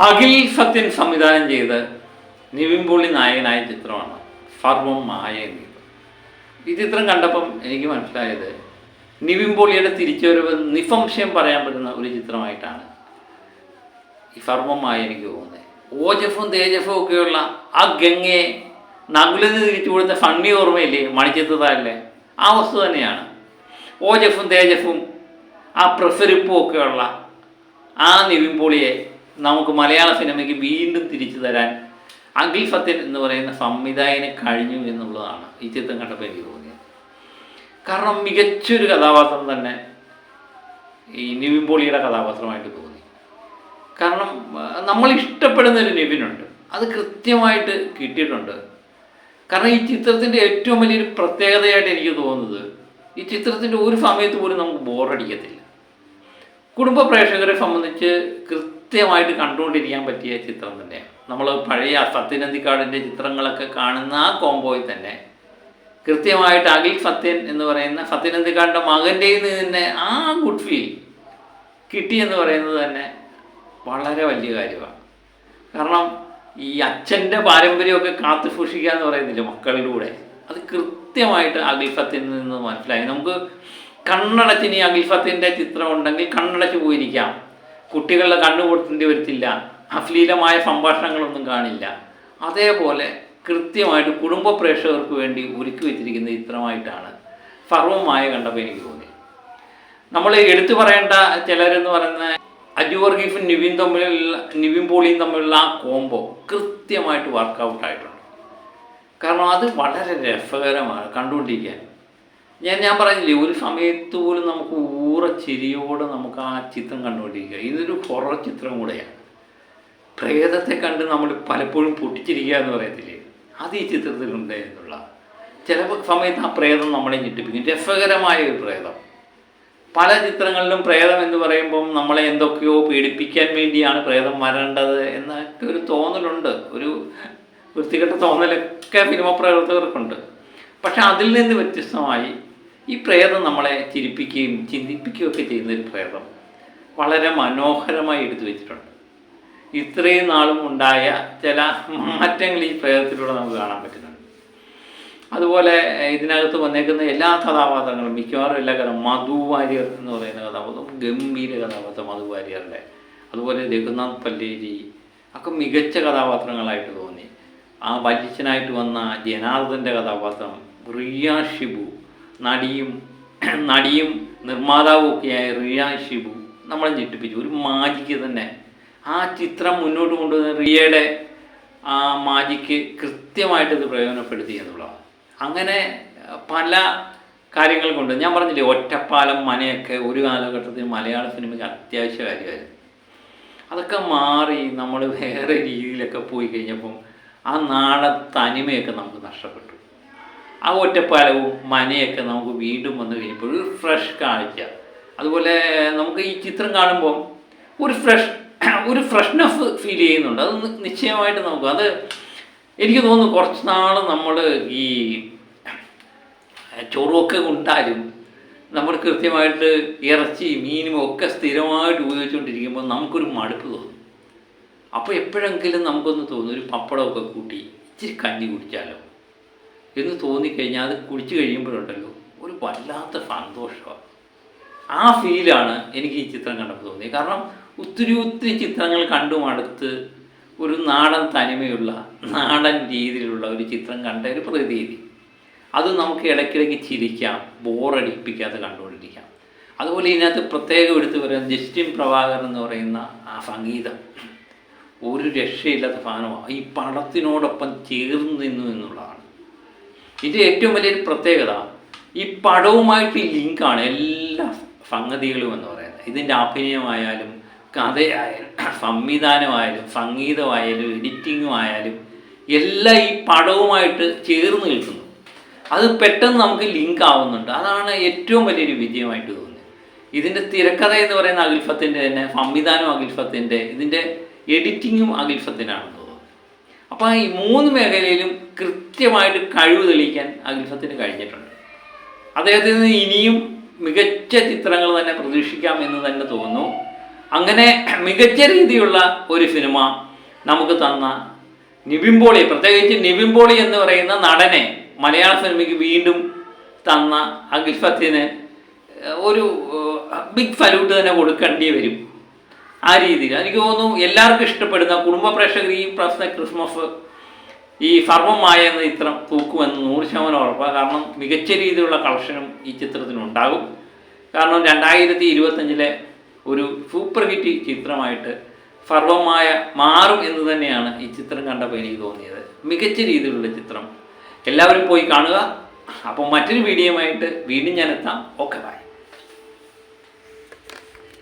അഖിൽ സത്യൻ സംവിധാനം ചെയ്ത് നിവിൻ പോളി നായകനായ ചിത്രമാണ് ഫർവം മായ എന്ന ചിത്രം. ഈ ചിത്രം കണ്ടപ്പം എനിക്ക് മനസ്സിലായത് നിവിൻ പോളിയുടെ തിരിച്ചുവരവ് നിസ്സംശയം പറയാൻ പറ്റുന്ന ഒരു ചിത്രമായിട്ടാണ് ഈ ഫർവം മായ എനിക്ക് തോന്നുന്നത്. ഓജഫും തേജഫും ഒക്കെയുള്ള ആ ഗംഗയെ നകുലിന് തിരിച്ചു കൊടുത്ത ഫണ്ണി ഓർമ്മയില്ലേ മണിച്ചിത്രത്താഴിലെ ആ വസ്തു തന്നെയാണ്. ഓജഫും തേജഫും ആ പ്രസരിപ്പും ഒക്കെയുള്ള ആ നിവിൻ പോളിയെ നമുക്ക് മലയാള സിനിമയ്ക്ക് വീണ്ടും തിരിച്ചു തരാൻ അഖിൽ സത്യൻ എന്ന് പറയുന്ന സംവിധായകന് കഴിഞ്ഞു എന്നുള്ളതാണ് ഈ ചിത്രം കണ്ടപ്പോൾ എനിക്ക് തോന്നിയത്. കാരണം മികച്ചൊരു കഥാപാത്രം തന്നെ ഈ നിവിൻ പോളിയുടെ കഥാപാത്രമായിട്ട് തോന്നി. കാരണം നമ്മൾ ഇഷ്ടപ്പെടുന്നൊരു നിവിനുണ്ട്, അത് കൃത്യമായിട്ട് കിട്ടിയിട്ടുണ്ട്. കാരണം ഈ ചിത്രത്തിൻ്റെ ഏറ്റവും വലിയൊരു പ്രത്യേകതയായിട്ട് എനിക്ക് തോന്നുന്നത് ഈ ചിത്രത്തിൻ്റെ ഒരു സമയത്ത് പോലും നമുക്ക് ബോറടിക്കത്തില്ല. കുടുംബ പ്രേക്ഷകരെ സംബന്ധിച്ച് കൃത്യമായിട്ട് കണ്ടുകൊണ്ടിരിക്കാൻ പറ്റിയ ചിത്രം തന്നെയാണ്. നമ്മൾ പഴയ സത്യനന്ദിക്കാടിൻ്റെ ചിത്രങ്ങളൊക്കെ കാണുന്ന ആ കോംബോയിൽ തന്നെ കൃത്യമായിട്ട് അഖിൽ സത്യൻ എന്ന് പറയുന്ന സത്യനന്ദിക്കാടിൻ്റെ മകൻ്റെ തന്നെ ആ ഗുഡ് ഫീൽ കിട്ടിയെന്ന് പറയുന്നത് തന്നെ വളരെ വലിയ കാര്യമാണ്. കാരണം ഈ അച്ഛൻ്റെ പാരമ്പര്യമൊക്കെ കാത്തു സൂക്ഷിക്കുക എന്ന് പറയുന്നില്ല മക്കളിലൂടെ, അത് കൃത്യമായിട്ട് അഖിൽ സത്യനിൽ നിന്ന് മനസ്സിലായി. നമുക്ക് കണ്ണടച്ചിനി അഖിൽ സത്യൻ്റെ ചിത്രം ഉണ്ടെങ്കിൽ കണ്ണടച്ച് പോയിരിക്കാം, കുട്ടികളുടെ കണ്ണു പൊട്ടേണ്ടി വരത്തില്ല, അശ്ലീലമായ സംഭാഷണങ്ങളൊന്നും കാണില്ല. അതേപോലെ കൃത്യമായിട്ട് കുടുംബ പ്രേക്ഷകർക്ക് വേണ്ടി ഒരുക്കി വെച്ചിരിക്കുന്ന ചിത്രമായിട്ടാണ് ഫർവമായ കണ്ടപ്പോൾ എനിക്ക് തോന്നി. നമ്മൾ എടുത്തു പറയേണ്ട ചിലരെന്ന് പറയുന്ന അജു വർഗീസും നിവിൻ പോളിയും തമ്മിലുള്ള ആ കോംബോ കൃത്യമായിട്ട് വർക്കൗട്ട് ആയിട്ടുണ്ട്. കാരണം അത് വളരെ രസകരമാണ് കണ്ടുകൊണ്ടിരിക്കാൻ. ഞാൻ പറഞ്ഞില്ലേ, ഒരു സമയത്ത് പോലും നമുക്ക് ഊറച്ചിരിയോടെ നമുക്ക് ആ ചിത്രം കണ്ടുകൊണ്ടിരിക്കുക. ഇതൊരു ഹൊറർ ചിത്രം കൂടെയാണ്. പ്രേതത്തെ കണ്ട് നമ്മൾ പലപ്പോഴും പൊട്ടിച്ചിരിക്കുക എന്ന് പറയത്തില്ലേ, അത് ഈ ചിത്രത്തിലുണ്ട് എന്നുള്ള. ചില സമയത്ത് ആ പ്രേതം നമ്മളെ ഞെട്ടിപ്പിക്കും, രസകരമായ ഒരു പ്രേതം. പല ചിത്രങ്ങളിലും പ്രേതം എന്ന് പറയുമ്പം നമ്മളെ എന്തൊക്കെയോ പീഡിപ്പിക്കാൻ വേണ്ടിയാണ് പ്രേതം വരേണ്ടത് എന്നൊക്കെ ഒരു തോന്നലുണ്ട്, ഒരു വൃത്തികെട്ട തോന്നലൊക്കെ സിനിമ പ്രവർത്തകർക്കുണ്ട്. പക്ഷെ അതിൽ നിന്ന് വ്യത്യസ്തമായി ഈ പ്രേതം നമ്മളെ ചിരിപ്പിക്കുകയും ചിന്തിപ്പിക്കുകയും ഒക്കെ ചെയ്യുന്നൊരു പ്രേതം വളരെ മനോഹരമായി എടുത്തു വെച്ചിട്ടുണ്ട്. ഇത്രയും നാളും ഉണ്ടായ ചില മാറ്റങ്ങൾ ഈ പ്രേതത്തിലൂടെ നമുക്ക് കാണാൻ പറ്റുന്നുണ്ട്. അതുപോലെ ഇതിനകത്ത് വന്നേക്കുന്ന എല്ലാ കഥാപാത്രങ്ങളും മിക്കവാറും എല്ലാ മധു വാര്യർ എന്ന് പറയുന്ന കഥാപാത്രം ഗംഭീര കഥാപാത്രം മധു വാര്യരുടെ, അതുപോലെ രഘുനാഥ് പല്ലേരി ഒക്കെ മികച്ച കഥാപാത്രങ്ങളായിട്ട് തോന്നി. ആ വലിച്ചനായിട്ട് വന്ന ജനാർദ്ദൻ്റെ കഥാപാത്രം, റിയ ഷിബു നടിയും നിർമ്മാതാവും ഒക്കെയായ റിയ ഷിബു നമ്മളെ ഞെട്ടിപ്പിച്ചു. ഒരു മാജിക്ക് തന്നെ ആ ചിത്രം മുന്നോട്ട് കൊണ്ടുവന്ന റിയയുടെ ആ മാജിക്ക് കൃത്യമായിട്ട് ഇത് പ്രയോജനപ്പെടുത്തി എന്നുള്ളതാണ്. അങ്ങനെ പല കാര്യങ്ങൾ കൊണ്ട് ഞാൻ പറഞ്ഞില്ലേ, ഒറ്റപ്പാലം മനയൊക്കെ ഒരു കാലഘട്ടത്തിൽ മലയാള സിനിമയ്ക്ക് അത്യാവശ്യ കാര്യമായിരുന്നു. അതൊക്കെ മാറി നമ്മൾ വേറെ രീതിയിലൊക്കെ പോയി കഴിഞ്ഞപ്പം ആ നാടൻ തനിമയൊക്കെ നമുക്ക് നഷ്ടപ്പെട്ടു. ആ ഒറ്റപ്പാലവും മനയൊക്കെ നമുക്ക് വീണ്ടും വന്നു കഴിഞ്ഞപ്പോൾ ഒരു ഫ്രഷ് കാഴ്ച. അതുപോലെ നമുക്ക് ഈ ചിത്രം കാണുമ്പോൾ ഒരു ഫ്രഷ്നെസ് ഫീൽ ചെയ്യുന്നുണ്ട്. അത് നിശ്ചയമായിട്ട് നമുക്ക് അത് എനിക്ക് തോന്നുന്നു കുറച്ച് നാൾ നമ്മൾ ഈ ചോറുമൊക്കെ ഉണ്ടാലും നമ്മൾ കൃത്യമായിട്ട് ഇറച്ചി മീനും ഒക്കെ സ്ഥിരമായിട്ട് ഉപയോഗിച്ചുകൊണ്ടിരിക്കുമ്പോൾ നമുക്കൊരു മടുപ്പ് തോന്നും. അപ്പോൾ എപ്പോഴെങ്കിലും നമുക്കൊന്ന് തോന്നും ഒരു പപ്പടമൊക്കെ കൂട്ടി ഇച്ചിരി കഞ്ഞി കുടിച്ചാലോ എന്ന് തോന്നിക്കഴിഞ്ഞാൽ അത് കുടിച്ചു കഴിയുമ്പോഴുണ്ടല്ലോ ഒരു വല്ലാത്ത സന്തോഷമാണ്. ആ ഫീലാണ് എനിക്ക് ഈ ചിത്രം കണ്ടപ്പോൾ തോന്നിയത്. കാരണം ഒത്തിരി ചിത്രങ്ങൾ കണ്ടു മടുത്ത് ഒരു നാടൻ തനിമയുള്ള നാടൻ രീതിയിലുള്ള ഒരു ചിത്രം കണ്ട ഒരു പ്രതീതി, അത് നമുക്ക് ഇടയ്ക്കിടയ്ക്ക് ചിരിക്കാം, ബോറടിപ്പിക്കാതെ കണ്ടുകൊണ്ടിരിക്കാം. അതുപോലെ ഇതിനകത്ത് പ്രത്യേകം എടുത്തു പറയുന്നത് ജസ്റ്റിൻ പ്രഭാകർ എന്ന് പറയുന്ന ആ സംഗീതം ഒരു രക്ഷയില്ലാത്ത സാധനമാണ്. ഈ പടത്തിനോടൊപ്പം ചേർന്ന് നിന്നു എന്നുള്ളതാണ് ഇത് ഏറ്റവും വലിയൊരു പ്രത്യേകത. ഈ പടവുമായിട്ട് ലിങ്കാണ് എല്ലാ സംഗതികളും എന്ന് പറയുന്നത്. ഇതിൻ്റെ അഭിനയമായാലും കഥയായാലും സംവിധാനമായാലും സംഗീതമായാലും എഡിറ്റിങ്ങും ആയാലും എല്ലാം ഈ പടവുമായിട്ട് ചേർന്ന് നിൽക്കുന്നു. അത് പെട്ടെന്ന് നമുക്ക് ലിങ്ക് ആവുന്നുണ്ട്. അതാണ് ഏറ്റവും വലിയൊരു വിജയമായിട്ട് തോന്നുന്നത്. ഇതിൻ്റെ തിരക്കഥ എന്ന് പറയുന്ന അഖിൽ സത്യൻ്റെ തന്നെ, സംവിധാനം അഖിൽ സത്യൻ്റെ, ഇതിൻ്റെ എഡിറ്റിങ്ങും അഖിൽ സത്യനാണെന്ന് തോന്നുന്നു. അപ്പോൾ ഈ മൂന്ന് മേഖലയിലും കൃത്യമായിട്ട് കഴിവ് തെളിയിക്കാൻ അഖിൽ സത്യന് കഴിഞ്ഞിട്ടുണ്ട്. അദ്ദേഹത്തിന് ഇനിയും മികച്ച ചിത്രങ്ങൾ തന്നെ പ്രതീക്ഷിക്കാം എന്ന് തന്നെ തോന്നുന്നു. അങ്ങനെ മികച്ച രീതിയിലുള്ള ഒരു സിനിമ നമുക്ക് തന്ന നിവിൻ പോളി, പ്രത്യേകിച്ച് നിവിൻ പോളി എന്ന് പറയുന്ന നടനെ മലയാള സിനിമയ്ക്ക് വീണ്ടും തന്ന അഖിൽ ഫത്തിന് ഒരു ബിഗ് സല്യൂട്ട് തന്നെ കൊടുക്കേണ്ടി വരും. ആ രീതിയിൽ എനിക്ക് തോന്നുന്നു എല്ലാവർക്കും ഇഷ്ടപ്പെടുന്ന കുടുംബ പ്രേക്ഷകർ ഈ പ്രാവശ്യത്തെ ക്രിസ്മസ് ഈ സർവമായ എന്ന ചിത്രം തൂക്കുമെന്ന് 100% ഉറപ്പാണ്. കാരണം മികച്ച രീതിയിലുള്ള കളക്ഷനും ഈ ചിത്രത്തിനുണ്ടാകും. കാരണം 2025 ഒരു സൂപ്പർ ഹിറ്റ് ചിത്രമായിട്ട് സർവമായ മാറും എന്ന് തന്നെയാണ് ഈ ചിത്രം കണ്ടപ്പോൾ എനിക്ക് തോന്നിയത്. മികച്ച രീതിയിലുള്ള ചിത്രം എല്ലാവരും പോയി കാണുക. അപ്പോൾ മറ്റൊരു വീഡിയോയുമായിട്ട് വീണ്ടും ഞാൻ എത്താം. Okay, by.